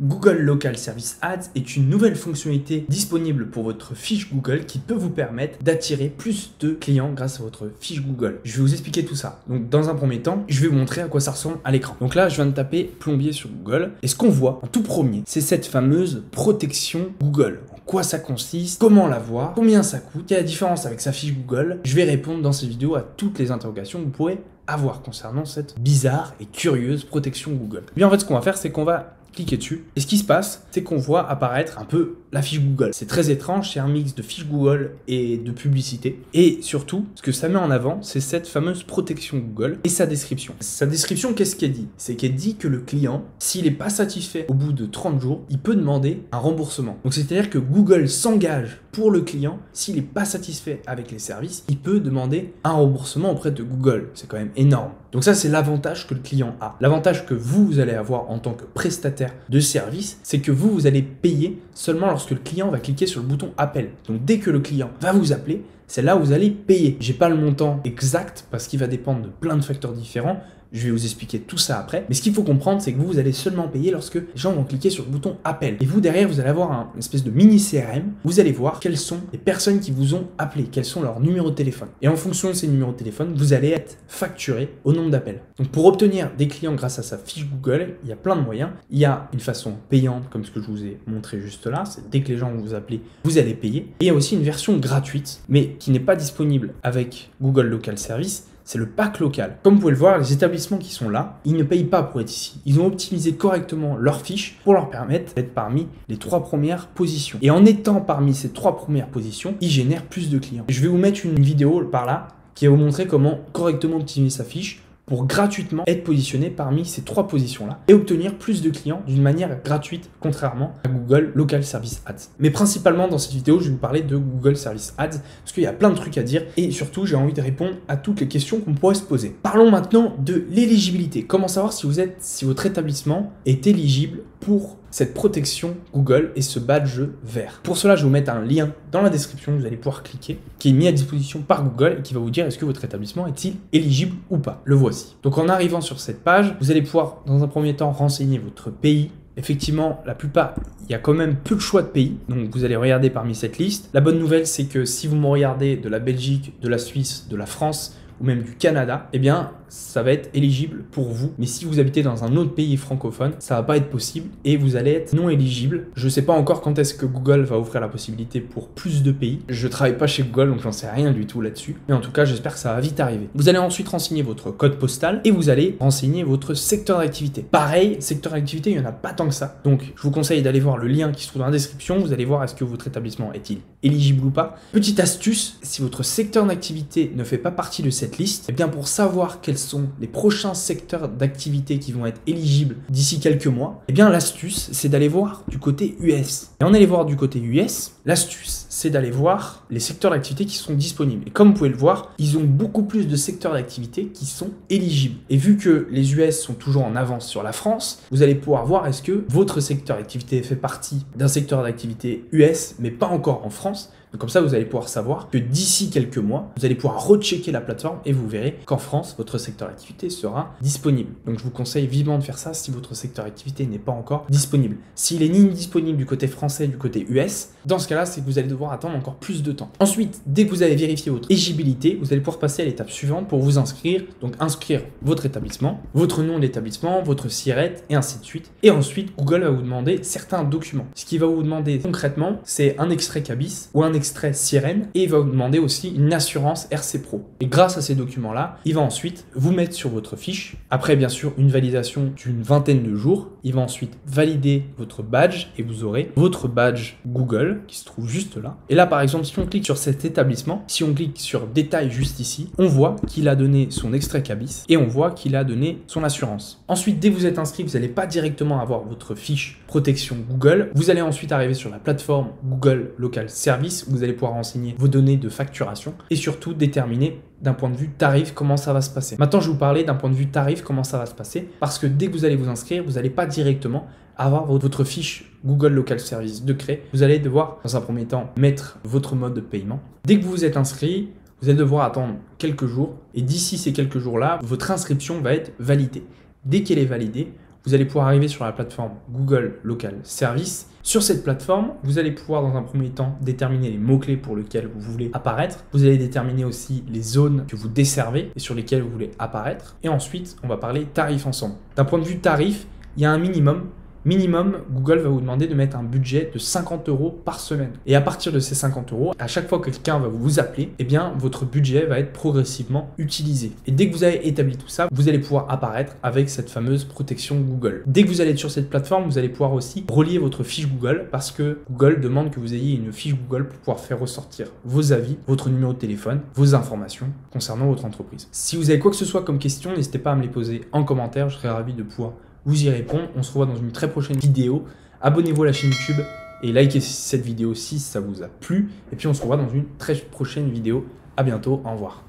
Google Local Service Ads est une nouvelle fonctionnalité disponible pour votre fiche Google qui peut vous permettre d'attirer plus de clients grâce à votre fiche Google. Je vais vous expliquer tout ça. Donc dans un premier temps, je vais vous montrer à quoi ça ressemble à l'écran. Donc là, je viens de taper plombier sur Google et ce qu'on voit en tout premier, c'est cette fameuse protection Google. En quoi ça consiste, comment la voir, combien ça coûte, quelle est la différence avec sa fiche Google. Je vais répondre dans cette vidéo à toutes les interrogations que vous pourrez avoir concernant cette bizarre et curieuse protection Google. Et bien en fait, ce qu'on va faire, c'est qu'on va cliquer dessus. Et ce qui se passe, c'est qu'on voit apparaître un peu la fiche Google. C'est très étrange, c'est un mix de fiche Google et de publicité. Et surtout, ce que ça met en avant, c'est cette fameuse protection Google et sa description. Sa description, qu'est-ce qu'elle dit? C'est qu'elle dit que le client, s'il n'est pas satisfait au bout de 30 jours, il peut demander un remboursement. Donc c'est-à-dire que Google s'engage pour le client, s'il n'est pas satisfait avec les services, il peut demander un remboursement auprès de Google. C'est quand même énorme. Donc ça, c'est l'avantage que le client a. L'avantage que vous allez avoir en tant que prestataire de service, c'est que vous allez payer seulement lorsque le client va cliquer sur le bouton appel. Donc dès que le client va vous appeler, c'est là où vous allez payer. J'ai pas le montant exact parce qu'il va dépendre de plein de facteurs différents. Je vais vous expliquer tout ça après. Mais ce qu'il faut comprendre, c'est que vous allez seulement payer lorsque les gens vont cliquer sur le bouton appel. Et vous, derrière, vous allez avoir une espèce de mini CRM. Vous allez voir quelles sont les personnes qui vous ont appelé, quels sont leurs numéros de téléphone. Et en fonction de ces numéros de téléphone, vous allez être facturé au nombre d'appels. Donc pour obtenir des clients grâce à sa fiche Google, il y a plein de moyens. Il y a une façon payante, comme ce que je vous ai montré juste là. C'est dès que les gens vont vous appeler, vous allez payer. Et il y a aussi une version gratuite, mais qui n'est pas disponible avec Google Local Service. C'est le pack local. Comme vous pouvez le voir, les établissements qui sont là, ils ne payent pas pour être ici. Ils ont optimisé correctement leurs fiches pour leur permettre d'être parmi les 3 premières positions. Et en étant parmi ces 3 premières positions, ils génèrent plus de clients. Je vais vous mettre une vidéo par là qui va vous montrer comment correctement optimiser sa fiche pour gratuitement être positionné parmi ces 3 positions-là et obtenir plus de clients d'une manière gratuite, contrairement à Google Local Service Ads. Mais principalement dans cette vidéo, je vais vous parler de Google Service Ads parce qu'il y a plein de trucs à dire et surtout, j'ai envie de répondre à toutes les questions qu'on pourrait se poser. Parlons maintenant de l'éligibilité. Comment savoir si votre établissement est éligible pour cette protection Google et ce badge vert. Pour cela, je vais vous mettre un lien dans la description, vous allez pouvoir cliquer, qui est mis à disposition par Google et qui va vous dire est-ce que votre établissement est-il éligible ou pas. Le voici. Donc en arrivant sur cette page, vous allez pouvoir dans un premier temps renseigner votre pays. Effectivement, la plupart, il y a quand même peu de choix de pays, donc vous allez regarder parmi cette liste. La bonne nouvelle, c'est que si vous me regardez de la Belgique, de la Suisse, de la France, ou même du Canada, eh bien, ça va être éligible pour vous. Mais si vous habitez dans un autre pays francophone, ça va pas être possible et vous allez être non éligible. Je sais pas encore quand est-ce que Google va ouvrir la possibilité pour plus de pays. Je travaille pas chez Google, donc j'en sais rien du tout là-dessus. Mais en tout cas, j'espère que ça va vite arriver. Vous allez ensuite renseigner votre code postal et vous allez renseigner votre secteur d'activité. Pareil, secteur d'activité, il y en a pas tant que ça. Donc, je vous conseille d'aller voir le lien qui se trouve dans la description. Vous allez voir est-ce que votre établissement est-il éligible ou pas. Petite astuce, si votre secteur d'activité ne fait pas partie de cette liste, eh bien pour savoir quels sont les prochains secteurs d'activité qui vont être éligibles d'ici quelques mois, eh bien l'astuce c'est d'aller voir du côté US. Et en aller voir du côté US, l'astuce c'est d'aller voir les secteurs d'activité qui sont disponibles. Et comme vous pouvez le voir, ils ont beaucoup plus de secteurs d'activité qui sont éligibles. Et vu que les US sont toujours en avance sur la France, vous allez pouvoir voir est-ce que votre secteur d'activité fait partie d'un secteur d'activité US mais pas encore en France. Donc comme ça, vous allez pouvoir savoir que d'ici quelques mois, vous allez pouvoir rechecker la plateforme et vous verrez qu'en France, votre secteur d'activité sera disponible. Donc je vous conseille vivement de faire ça si votre secteur d'activité n'est pas encore disponible. S'il est ni disponible du côté français, du côté US, dans ce cas-là, c'est que vous allez devoir attendre encore plus de temps. Ensuite, dès que vous avez vérifié votre éligibilité, vous allez pouvoir passer à l'étape suivante pour vous inscrire. Donc inscrire votre établissement, votre nom d'établissement, votre SIRET et ainsi de suite. Et ensuite, Google va vous demander certains documents. Ce qu'il va vous demander concrètement, c'est un extrait CABIS ou un extrait Sirène et il va vous demander aussi une assurance RC Pro. Et grâce à ces documents-là, il va ensuite vous mettre sur votre fiche. Après, bien sûr, une validation d'une vingtaine de jours. Il va ensuite valider votre badge et vous aurez votre badge Google qui se trouve juste là. Et là, par exemple, si on clique sur cet établissement, si on clique sur détail juste ici, on voit qu'il a donné son extrait CABIS et on voit qu'il a donné son assurance. Ensuite, dès que vous êtes inscrit, vous n'allez pas directement avoir votre fiche protection Google. Vous allez ensuite arriver sur la plateforme Google Local Service. Vous allez pouvoir renseigner vos données de facturation et surtout déterminer d'un point de vue tarif comment ça va se passer. Maintenant, je vais vous parler d'un point de vue tarif comment ça va se passer parce que dès que vous allez vous inscrire, vous n'allez pas directement avoir votre fiche Google Local Service de créer. Vous allez devoir, dans un premier temps, mettre votre mode de paiement. Dès que vous vous êtes inscrit, vous allez devoir attendre quelques jours et d'ici ces quelques jours-là, votre inscription va être validée. Dès qu'elle est validée, vous allez pouvoir arriver sur la plateforme Google Local Service. Sur cette plateforme, vous allez pouvoir dans un premier temps déterminer les mots-clés pour lesquels vous voulez apparaître. Vous allez déterminer aussi les zones que vous desservez et sur lesquelles vous voulez apparaître. Et ensuite, on va parler tarifs ensemble. D'un point de vue tarif, il y a un minimum. Minimum, Google va vous demander de mettre un budget de 50 € par semaine. Et à partir de ces 50 €, à chaque fois que quelqu'un va vous appeler, eh bien, votre budget va être progressivement utilisé. Et dès que vous avez établi tout ça, vous allez pouvoir apparaître avec cette fameuse protection Google. Dès que vous allez être sur cette plateforme, vous allez pouvoir aussi relier votre fiche Google parce que Google demande que vous ayez une fiche Google pour pouvoir faire ressortir vos avis, votre numéro de téléphone, vos informations concernant votre entreprise. Si vous avez quoi que ce soit comme question, n'hésitez pas à me les poser en commentaire. Je serai ravi de pouvoir vous y répondre. On se revoit dans une très prochaine vidéo. Abonnez-vous à la chaîne YouTube et likez cette vidéo si ça vous a plu. Et puis on se revoit dans une très prochaine vidéo. À bientôt, au revoir.